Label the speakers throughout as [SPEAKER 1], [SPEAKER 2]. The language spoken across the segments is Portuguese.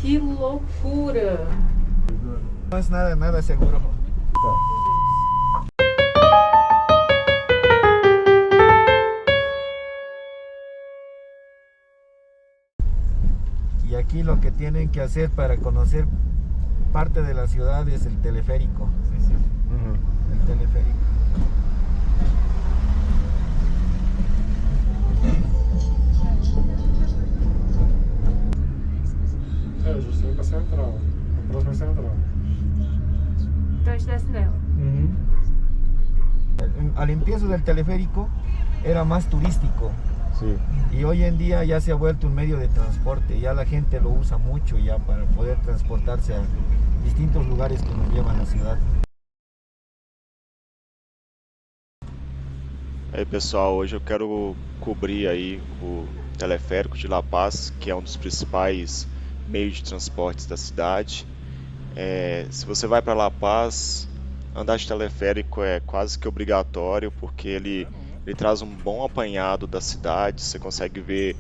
[SPEAKER 1] Que loucura!
[SPEAKER 2] No es nada seguro. Y aquí lo que tienen que hacer para conocer parte de la ciudad es el teleférico.
[SPEAKER 3] Sí.
[SPEAKER 2] El teleférico.
[SPEAKER 3] Justo pra central. A próxima central.
[SPEAKER 1] Então a gente desce nela.
[SPEAKER 2] Al empiezo del teleférico era más turístico.
[SPEAKER 3] Sí.
[SPEAKER 2] Y hoy en día ya se ha vuelto un medio de transporte, ya la gente lo usa mucho ya para poder transportarse a distintos lugares que nos llevan a la ciudad.
[SPEAKER 4] Aí pessoal, hoje eu quero cobrir aí o teleférico de La Paz, que é um dos principais meios de transportes da cidade. Se você vai para La Paz, andar de teleférico é quase que obrigatório, porque ele traz um bom apanhado da cidade, você consegue ver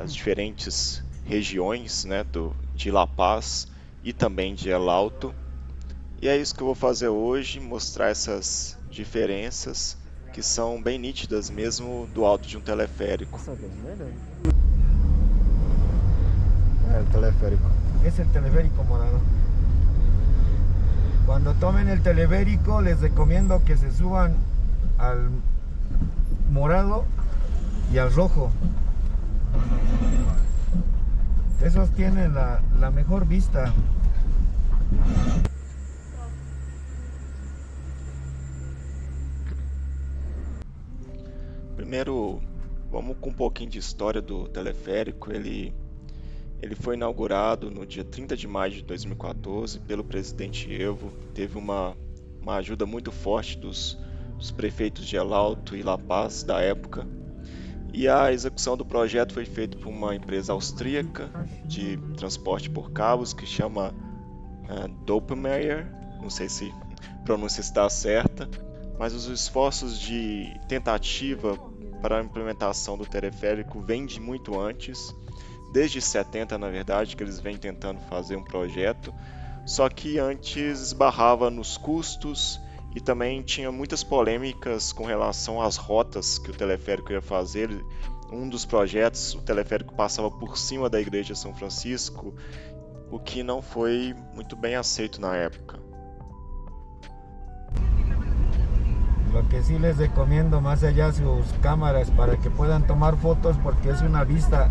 [SPEAKER 4] as diferentes regiões, né, de La Paz e também de El Alto. E é isso que eu vou fazer hoje, mostrar essas diferenças que são bem nítidas mesmo do alto de um teleférico.
[SPEAKER 3] El teleférico.
[SPEAKER 2] Es el teleférico morado. Cuando tomen el teleférico les recomiendo que se suban al morado y al rojo. Esos tienen la mejor vista.
[SPEAKER 4] Primeiro, vamos com um pouquinho de história do teleférico. Ele foi inaugurado no dia 30 de maio de 2014 pelo presidente Evo. Teve uma ajuda muito forte dos prefeitos de El Alto e La Paz da época. E a execução do projeto foi feita por uma empresa austríaca de transporte por cabos que chama Doppelmayr. Não sei se a pronúncia está certa, mas os esforços de tentativa para a implementação do teleférico vêm de muito antes, desde 70 na verdade, que eles vêm tentando fazer um projeto, só que antes esbarrava nos custos e também tinha muitas polêmicas com relação às rotas que o teleférico ia fazer. Um dos projetos, o teleférico passava por cima da igreja de São Francisco, o que não foi muito bem aceito na época.
[SPEAKER 2] Lo que sí les recomiendo más allá sus cámaras para que puedan tomar fotos porque es una vista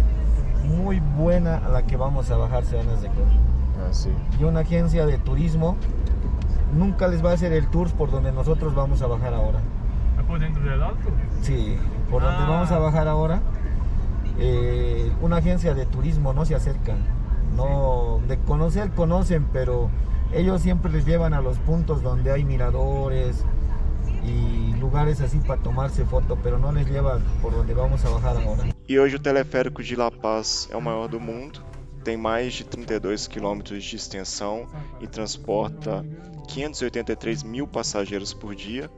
[SPEAKER 2] muy buena a la que vamos a bajar, se van a recordar.
[SPEAKER 3] Ah, sí.
[SPEAKER 2] Y una agencia de turismo nunca les va a hacer el tour por donde nosotros vamos a bajar ahora.
[SPEAKER 3] ¿Por dentro del alto?
[SPEAKER 2] Sí, por donde vamos a bajar ahora, una agencia de turismo no se acerca. No, de conocer conocen, pero ellos siempre les llevan a los puntos donde hay miradores y lugares así para tomarse foto, pero no les llevan por donde vamos a bajar ahora.
[SPEAKER 4] E hoje o teleférico de La Paz é o maior do mundo, tem mais de 32 quilômetros de extensão e transporta 583 mil passageiros por dia.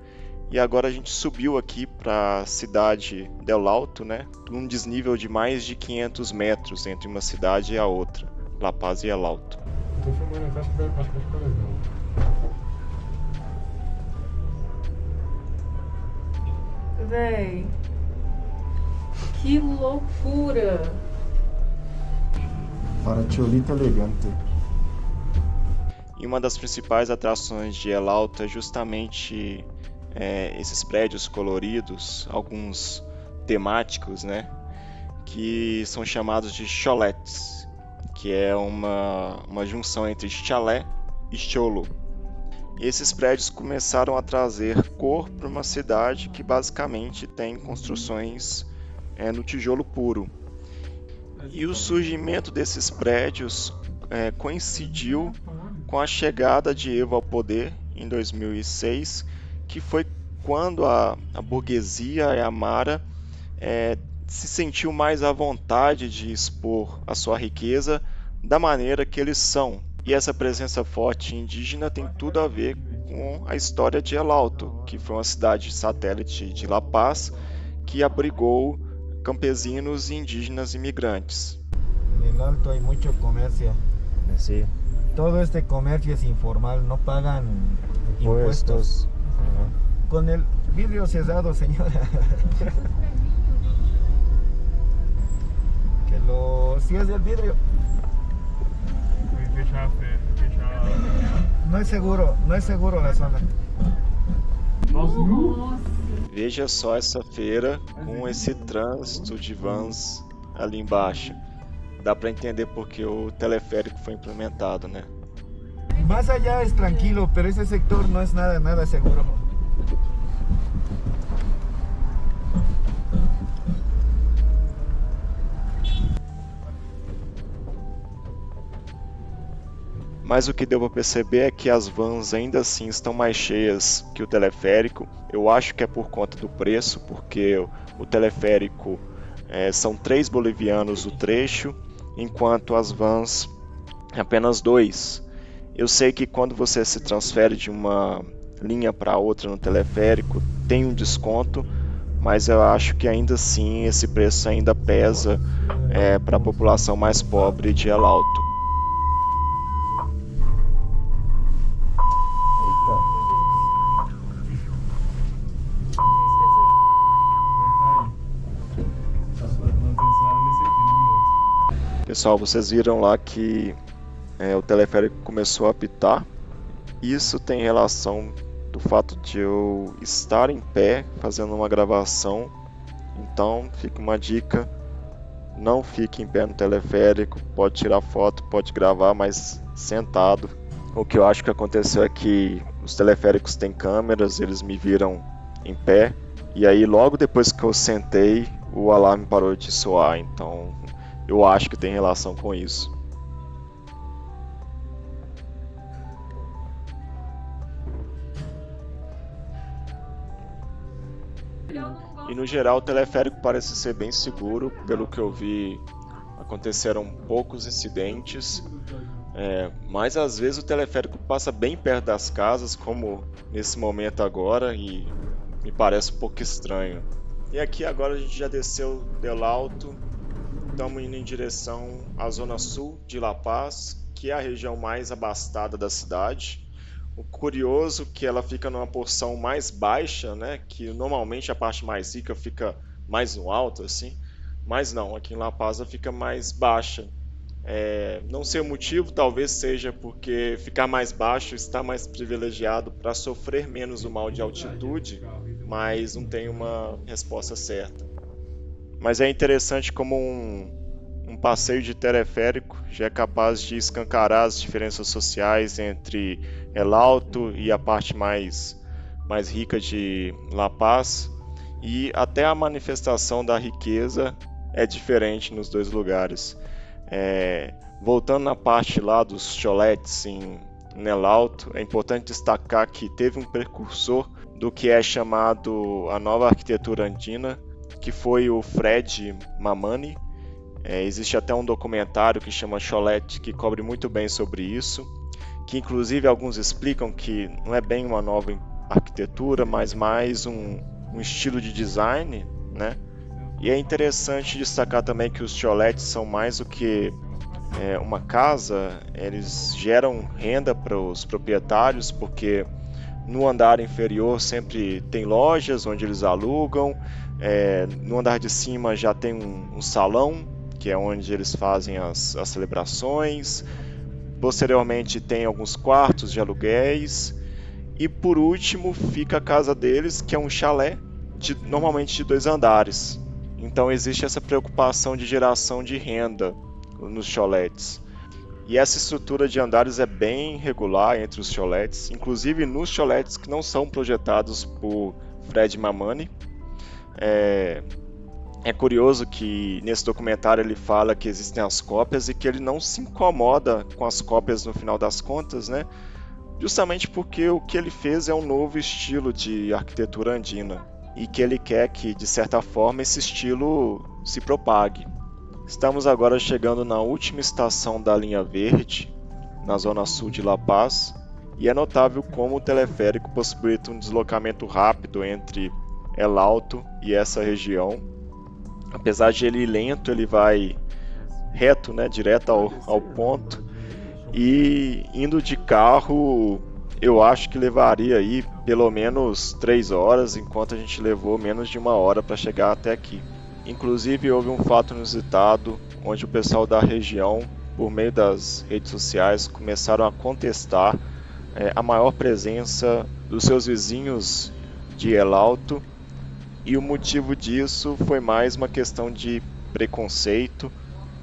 [SPEAKER 4] E agora a gente subiu aqui para a cidade de El Alto, né, num desnível de mais de 500 metros entre uma cidade e a outra, La Paz e El Alto.
[SPEAKER 3] Tô filmando aqui, acho que vai ficar legal.
[SPEAKER 1] Véi, que loucura!
[SPEAKER 3] Paracholita elegante.
[SPEAKER 4] E uma das principais atrações de El Alto é justamente esses prédios coloridos, alguns temáticos, né, que são chamados de cholets, que é uma junção entre chalé e cholo. E esses prédios começaram a trazer cor para uma cidade que basicamente tem construções no tijolo puro. E o surgimento desses prédios coincidiu com a chegada de Evo ao poder em 2006, que foi quando a burguesia e a Mara se sentiu mais à vontade de expor a sua riqueza da maneira que eles são. E essa presença forte indígena tem tudo a ver com a história de El Alto, que foi uma cidade satélite de La Paz, que abrigou campesinos e indígenas imigrantes.
[SPEAKER 2] En el Alto hay mucho comercio.
[SPEAKER 5] Sí.
[SPEAKER 2] Todo este comercio es informal, no pagan impuestos.
[SPEAKER 5] Ajá.
[SPEAKER 2] Con el vidrio cerrado, señora. Que lo cierre el vidrio. No es seguro la zona.
[SPEAKER 4] Veja só essa feira com esse trânsito de vans ali embaixo. Dá para entender porque o teleférico foi implementado, né?
[SPEAKER 2] Más allá es tranquilo, pero ese sector no es nada seguro.
[SPEAKER 4] Mas o que deu para perceber é que as vans ainda assim estão mais cheias que o teleférico. Eu acho que é por conta do preço, porque o teleférico são 3 bolivianos o trecho, enquanto as vans apenas 2. Eu sei que quando você se transfere de uma linha para outra no teleférico tem um desconto, mas eu acho que ainda assim esse preço ainda pesa para a população mais pobre de El Alto. Pessoal, vocês viram lá que o teleférico começou a apitar. Isso tem relação do fato de eu estar em pé fazendo uma gravação. Então fica uma dica: não fique em pé no teleférico. Pode tirar foto, pode gravar, mas sentado. O que eu acho que aconteceu é que os teleféricos têm câmeras, eles me viram em pé. E aí logo depois que eu sentei, o alarme parou de soar. Então eu acho que tem relação com isso. E no geral o teleférico parece ser bem seguro. Pelo que eu vi, aconteceram poucos incidentes. Mas às vezes o teleférico passa bem perto das casas, como nesse momento agora, e me parece um pouco estranho. E aqui agora a gente já desceu del Alto. Estamos indo em direção à zona sul de La Paz, que é a região mais abastada da cidade. O curioso é que ela fica numa porção mais baixa, né? Que normalmente a parte mais rica fica mais no alto, assim. Mas não, aqui em La Paz ela fica mais baixa. Não sei o motivo, talvez seja porque ficar mais baixo está mais privilegiado para sofrer menos o mal de altitude, mas não tem uma resposta certa. Mas é interessante como um passeio de teleférico já é capaz de escancarar as diferenças sociais entre El Alto e a parte mais rica de La Paz, e até a manifestação da riqueza é diferente nos dois lugares. Voltando na parte lá dos choletes em El Alto, é importante destacar que teve um precursor do que é chamado a nova arquitetura andina, que foi o Fred Mamani. Existe até um documentário que chama Cholete, que cobre muito bem sobre isso, que inclusive alguns explicam que não é bem uma nova arquitetura, mas mais um estilo de design, né? E é interessante destacar também que os choletes são mais do que uma casa, eles geram renda para os proprietários, porque no andar inferior sempre tem lojas onde eles alugam, no andar de cima já tem um salão, que é onde eles fazem as celebrações. Posteriormente tem alguns quartos de aluguéis. E por último fica a casa deles, que é um chalé, normalmente de 2 andares. Então existe essa preocupação de geração de renda nos choletes. E essa estrutura de andares é bem regular entre os choletes, inclusive nos choletes que não são projetados por Fred Mamani. É curioso que nesse documentário ele fala que existem as cópias e que ele não se incomoda com as cópias no final das contas, né? Justamente porque o que ele fez é um novo estilo de arquitetura andina e que ele quer que, de certa forma, esse estilo se propague. Estamos agora chegando na última estação da linha verde, na zona sul de La Paz, e é notável como o teleférico possibilita um deslocamento rápido entre El Alto e essa região. Apesar de ele ir lento, ele vai reto, né, direto ao ponto. E indo de carro, eu acho que levaria aí pelo menos 3 horas, enquanto a gente levou menos de 1 hora para chegar até aqui. Inclusive, houve um fato inusitado, onde o pessoal da região, por meio das redes sociais, começaram a contestar a maior presença dos seus vizinhos de El Alto, e o motivo disso foi mais uma questão de preconceito,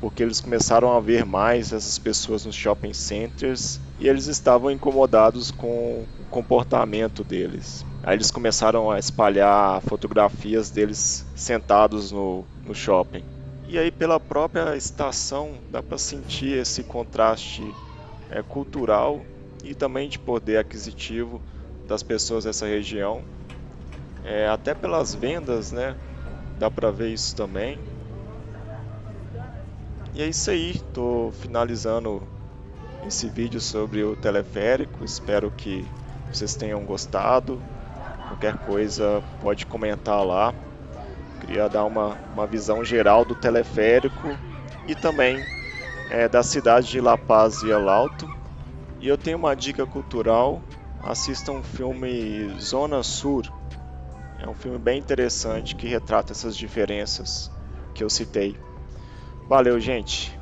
[SPEAKER 4] porque eles começaram a ver mais essas pessoas nos shopping centers e eles estavam incomodados com o comportamento deles. Aí eles começaram a espalhar fotografias deles sentados no shopping. E aí, pela própria estação, dá para sentir esse contraste cultural e também de poder aquisitivo das pessoas dessa região. Até pelas vendas, né? Dá para ver isso também. E é isso aí, tô finalizando esse vídeo sobre o teleférico. Espero que vocês tenham gostado. Qualquer coisa pode comentar lá. Queria dar uma visão geral do teleférico e também da cidade de La Paz e El Alto. E eu tenho uma dica cultural: assistam o filme Zona Sur. É um filme bem interessante que retrata essas diferenças que eu citei. Valeu, gente!